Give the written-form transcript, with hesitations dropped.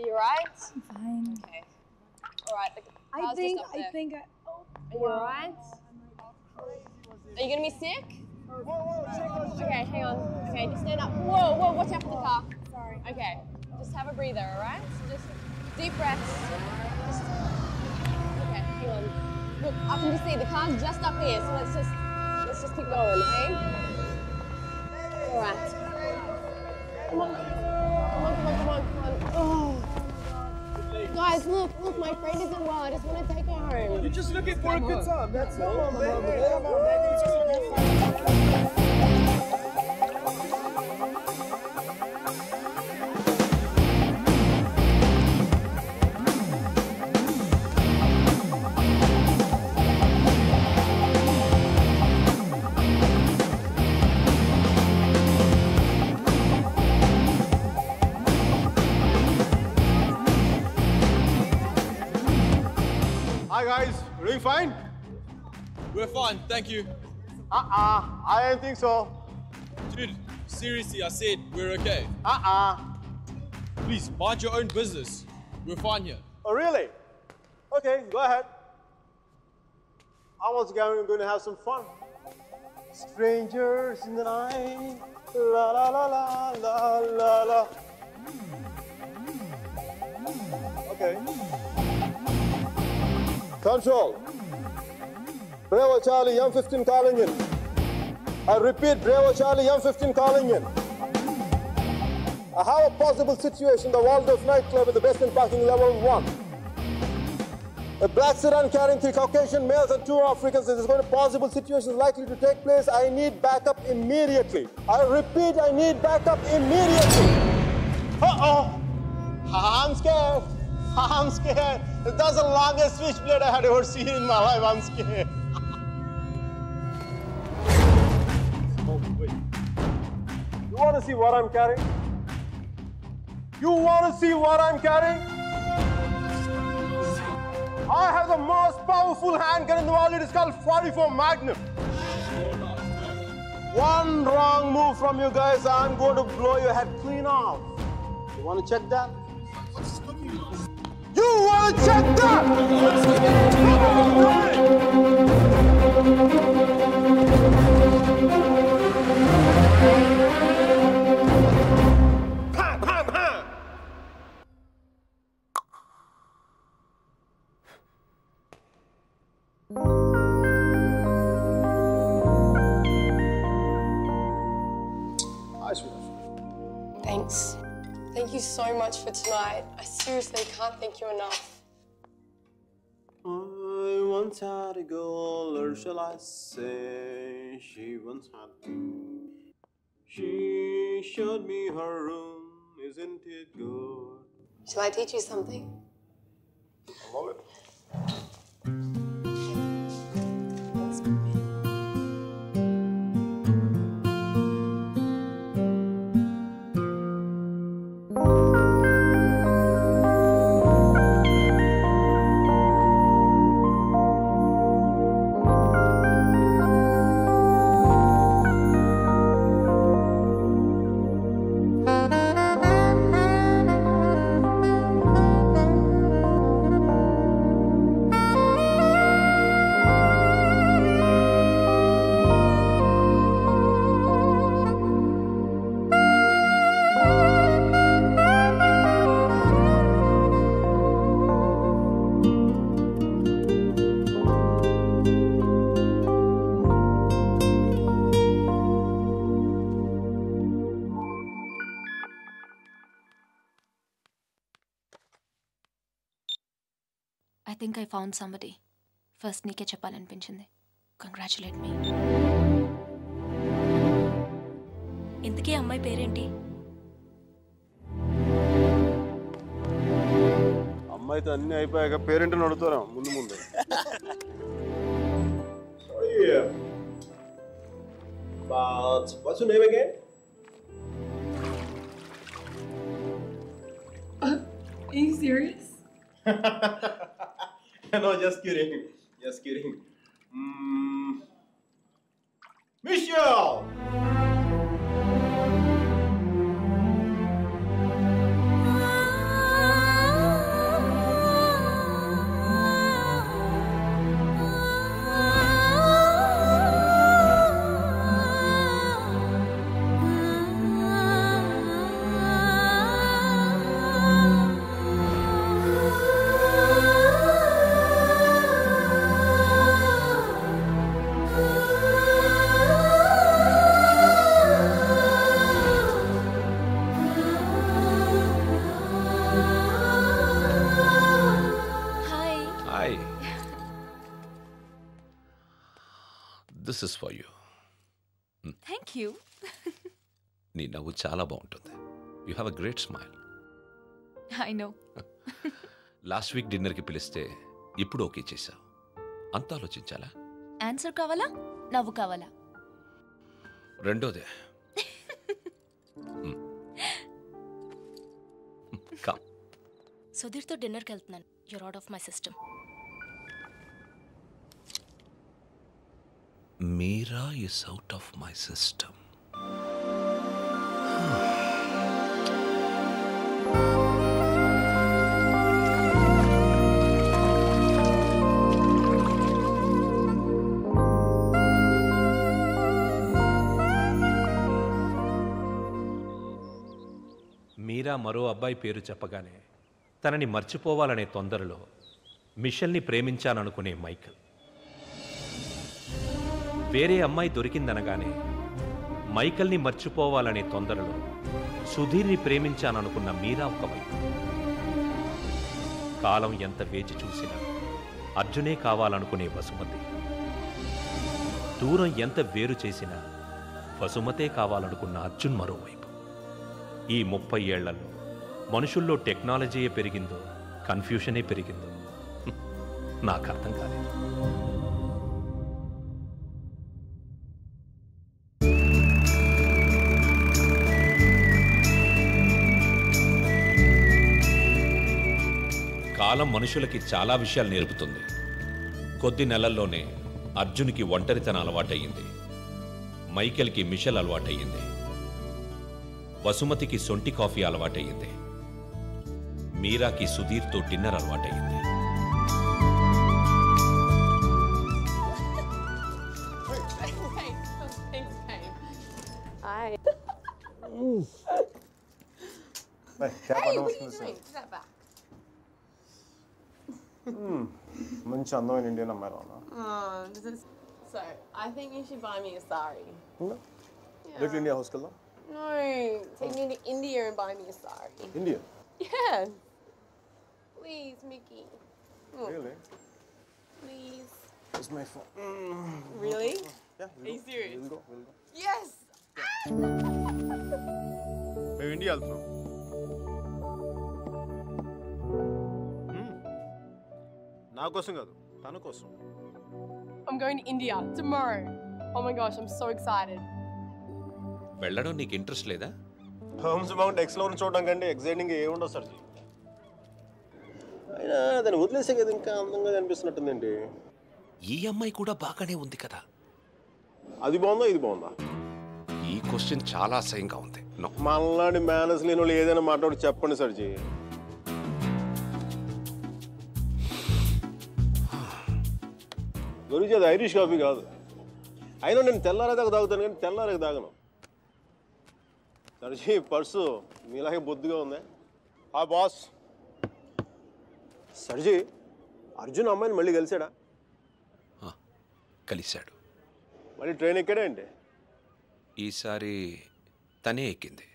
you right? I'm fine. Okay. All right. The car's I just up there. think. Are you all right? Are you gonna be sick? Okay, hang on. Okay, just stand up. Whoa, whoa, watch out for the car. Sorry. Okay, just have a breather, all right? Just deep breaths. Just, okay, hang on. Look, I can just see the car's just up here, so let's just keep going, okay? All right. Come on. Oh. Guys, look, my friend isn't well. I just want to take her home. You're just looking for a good time. That's all. Come on, baby. Hi guys, we're doing fine? We're fine, thank you. I don't think so. Dude, seriously, I said we're okay. Please, mind your own business. We're fine here. Oh really? Okay, go ahead. I was going to have some fun. Strangers in the night, la la la la la la la. Okay. Control. Bravo Charlie, M15 calling in. I repeat, Bravo Charlie, M15 calling in. I have a possible situation, the Waldorf nightclub with the basement parking level 1. A black sedan carrying 3 Caucasian males and 2 Africans. There's going to possible situations likely to take place. I need backup immediately. I repeat, I need backup immediately. Uh-oh. I'm scared. I'm scared. That's the longest switchblade I had ever seen in my life. I'm scared. Oh, wait. You want to see what I'm carrying? You want to see what I'm carrying? I have the most powerful handgun in the world. It is called 44 Magnum. One wrong move from you guys, I'm going to blow your head clean off. You want to check that? You want to check that? Thanks. Thank you so much for tonight. I seriously can't thank you enough. I once had a girl, or shall I say, she once had me. She showed me her room, isn't it good? Shall I teach you something? I love it. I think I found somebody. First నీకే చెప్పాలనిపించింది. Congratulate me. ఇంతకీ అమ్మాయి పేరేంటి? అమ్మాయితో అన్నీ అయిపోయాక పేరెంట్ని అడుగుతారా ముందు But what's your name again? Are you serious? No, just kidding. Just kidding. Michelle! This is for you. Thank you. నీ నవ్వు చాలా బాగుంటుంది. You have a great smile. I know. Last week డిన్నర్కి పిలిస్తే ఇప్పుడు ఓకే చేశావు. అంత ఆలోచించాలా? ఆన్సర్ కావాలా, నవ్వు కావాలా? రెండోదే. కమ్. సుధీర్తో డిన్నర్కి వెళ్తున్నాను. You're out of my system. Meera is out of my system. Meera మరో అబ్బాయి పేరు చెప్పగానే తనని మర్చిపోవాలనే తొందరలో మిషెల్ని ప్రేమించాననుకునే మైకల్. వేరే అమ్మాయి దొరికిందనగానే మైకల్ని మర్చిపోవాలనే తొందరలో సుధీర్ని ప్రేమించాననుకున్న మీరా ఒకవైపు. కాలం ఎంత వేచి చూసినా అర్జునే కావాలనుకునే వసుమతి. దూరం ఎంత వేరు చేసినా వసుమతే కావాలనుకున్న అర్జున్ మరోవైపు. ఈ 30 ఏళ్లలో మనుషుల్లో టెక్నాలజీయే పెరిగిందో కన్ఫ్యూషనే పెరిగిందో నాకు అర్థం కాలేదు. కాలం మనుషులకి చాలా విషయాలు నేర్పుతుంది. కొద్ది నెలల్లోనే అర్జున్కి ఒంటరితనం అలవాటయ్యింది, మైకేల్కి మిషెల్ అలవాటయ్యింది, వసుమతికి సొంటి కాఫీ అలవాటయ్యింది, మీరాకి సుధీర్తో డిన్నర్ అలవాటయ్యింది. మంచి అందమైన ఇండియన్ అమ్మాయి రానా? So, I think you should buy me a sari. Little India house kalla? No, take me to India and buy me a sari. India? Yeah. Please, Mickey. Really? Please. It's my phone. Really? Yeah. Are you serious? We'll go. Yes! మేము India వెళ్తున్నాం. నా కోసం కాదు, తన కోసం. I'm going to India tomorrow. Oh my gosh, I'm so excited. వెళ్ళడం నీకు interest లేదా? హోమ్స్ బాగుంటే ఎక్స్లో చూడడం కంటే ఎక్సైటింగ్ ఏముండవు సార్. అయినా దాన్ని వదిలేసే కదా ఇంకా అందంగా కనిపిస్తున్నట్టుందండి. ఈ అమ్మాయి కూడా బాగానే ఉంది కదా. అది బాగుందా ఇది బాగుందా? ఈ క్వశ్చన్ చాలా అసహ్యంగా ఉంది. మనలాంటి మేనర్స్ లేని వాళ్ళు ఏదైనా మాట్లాడి చెప్పండి సర్జీ. గురించి అది ఐరిష్ కాఫీ కాదు. అయినా నేను తెల్లారేదాకా తాగుతాను కానీ తెల్లారేక తాగను. సర్జీ పర్సు మీలాగే బొద్దుగా ఉంది. ఆ బాస్ సర్జీ అర్జున్ అమ్మాయిని మళ్ళీ కలిసాడా? కలిశాడు. మళ్ళీ ట్రైన్ ఎక్కాడా అంటే? ఈసారి తనే ఎక్కింది.